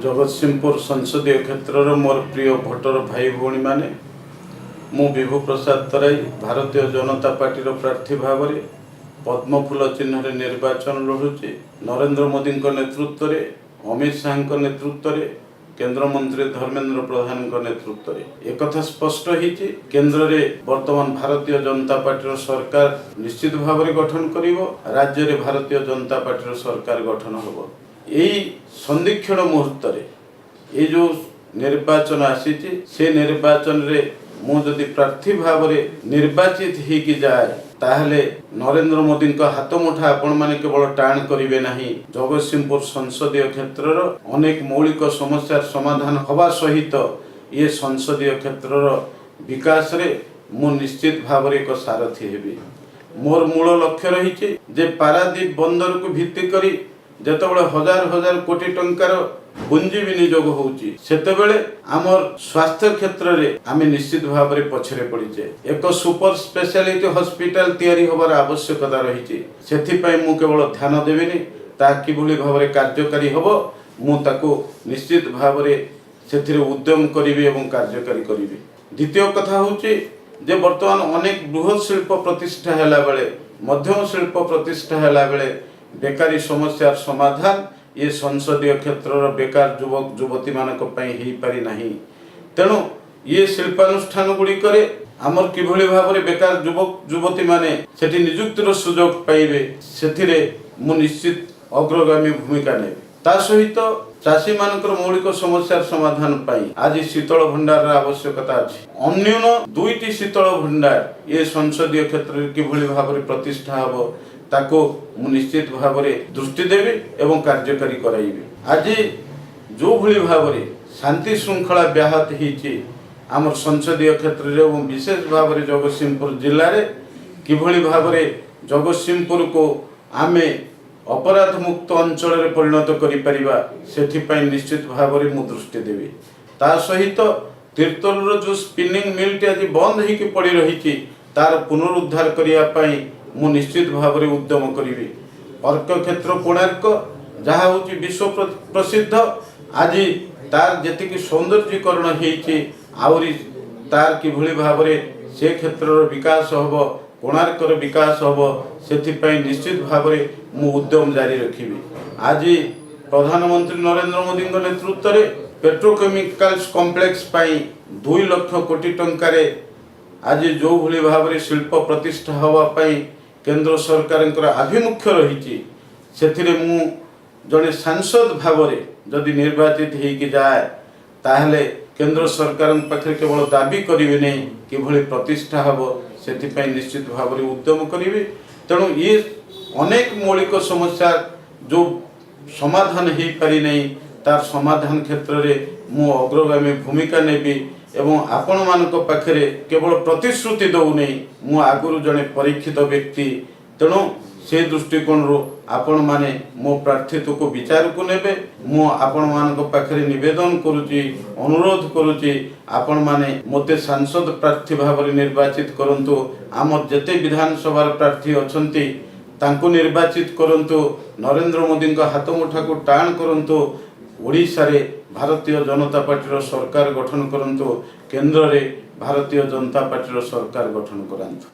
जगतसिंहपुर संसदीय क्षेत्र मोर प्रिय भोटर भाई भौणी माने मु विभु प्रसाद तराई भारतीय जनता पार्टी प्रार्थी भाव में पद्मफूल चिन्ह निर्वाचन लड़ुचे। नरेंद्र मोदी नेतृत्व में अमित शाह नेतृत्व में केंद्र मंत्री धर्मेंद्र प्रधान नेतृत्व में एक स्पष्ट होती केंद्र में वर्तमान भारतीय जनता पार्टी सरकार निश्चित भाव में गठन करिवो। राज्य में भारतीय जनता पार्टी सरकार गठन होबो। यही संदिक्षण मुहूर्त ये जो निर्वाचन आसी से निर्वाचन रे मु जदि प्रार्थी भाव में निर्वाचित ही जाए ताहले नरेंद्र मोदी हाथ मुठा आपण माने केवल टाण करिवे नहीं। जगतसिंहपुर संसदीय क्षेत्र अनेक मौलिक समस्या समाधान हवा सहित ये संसदीय क्षेत्र विकास रे मु निश्चित भाव में एक सारथी हेबी। मोर मूल लक्ष्य रही जे पारादीप बंदर को भित्ति करी जेतेबेले हजार हजार कोटी टंकार पुंजी विनियोग होउची सेतेबेले आमर स्वास्थ्य क्षेत्र रे आमे निश्चित भाव में पछरे पड़ीचे। एक सुपर स्पेशलिटी हॉस्पिटल तैयारी होबार आवश्यकता रही सेथि पई मु केवल ध्यान देबिनी ता किभली भाव में कार्यकारी हबो मु ताको निश्चित भाव में सेथिरे उद्यम करिवि एवं कार्यकारी करिवि। द्वितीय कथा होउची जे वर्तमान अनेक बृहत शिल्प प्रतिष्ठा हैला बेले मध्यम शिल्प प्रतिष्ठा हैला बेले बेकारी समस्या समाधान ये संसदीय क्षेत्र बेकार युवक युवती मानक पई ही पारि नाही। तेणु ये शिल्पानुष्ठान गुड़िक आमर किभली भाव में बेकार युवक युवती माने सेठी नियुक्तिर सुजोग पाइबे सेथिरे मु निश्चित अग्रगामी भूमिका ने। ता सहित चाषी मानकर मौलिक समस्या समाधान पाई आज शीतल भंडार आवश्यकता अछि। अन्यून दुईटी शीतल भंडार ये संसदीय क्षेत्र किभली भाव में प्रतिष्ठा हबो ताको मु निश्चित भाव में दृष्टि देवी एवं कार्यकारी कराइबी। आज जो भली भाव में शांति श्रृंखला व्याहत होती आमर संसदीय क्षेत्र एवं विशेष भाव में जगतसिंहपुर जिले में किभली भाव में जगतसिंहपुर को आमे अपराध मुक्त अंचल में परिणत करिपरिबा सेथिपई निश्चित भाव में मु दृष्टि देवी। ता सहित तीर्तोल जो स्पिनिंग मिल आज बंद होकर पड़ी रही तार पुनरुद्धार करने मु निश्चित भाव में उद्यम करी। अर्क क्षेत्र कोणार्क जहाँ हूँ विश्व प्रसिद्ध आज तार जी सौंदर्यीकरण होरी तार किभली भाव में से क्षेत्र विकास हम कोणार्कर विकास हम से निश्चित भाव में मु उद्यम जारी रखी। आज प्रधानमंत्री नरेंद्र मोदी नेतृत्व में पेट्रोकेमिकल्स कॉम्प्लेक्स 2 लाख कोटी टंकार आज जो भली भाव में शिल्प प्रतिष्ठा होगापाई केंद्र सरकार आभिमुख्य रही से मु जड़े सांसद भाव में जदि निर्वाचित हो जाए ताहले केंद्र सरकार पाखे केवल दाबी करेंगे नहीं किभली प्रतिष्ठा हम से निश्चित भाव में उद्यम करी। तेणु ये अनेक मौलिक समस्या जो समाधान हो पारि नहीं तार समाधान क्षेत्र में मु अग्रगामी भूमिका नेबी एवं आपण मानक पाखरे केवल प्रतिश्रुति दौ नहीं मु आगुरु जड़े परीक्षित व्यक्ति। तेणु से दृष्टिकोण आपण माने मो प्रार्थित्व को विचार को नेबे मु आपण मानक पाखरे निवेदन करुची अनुरोध करुची आपण माने मते सांसद प्रार्थी भाव में निर्वाचित करंतु। आम जेते विधानसभा प्रार्थी अछंती तांको निर्वाचित करंतु। नरेंद्र मोदी हाथ मुठा को टाण करंतु। ओडिशा रे भारतीय जनता पार्टी सरकार गठन करंतु। केंद्र रे भारतीय जनता पार्टी सरकार गठन करंतु।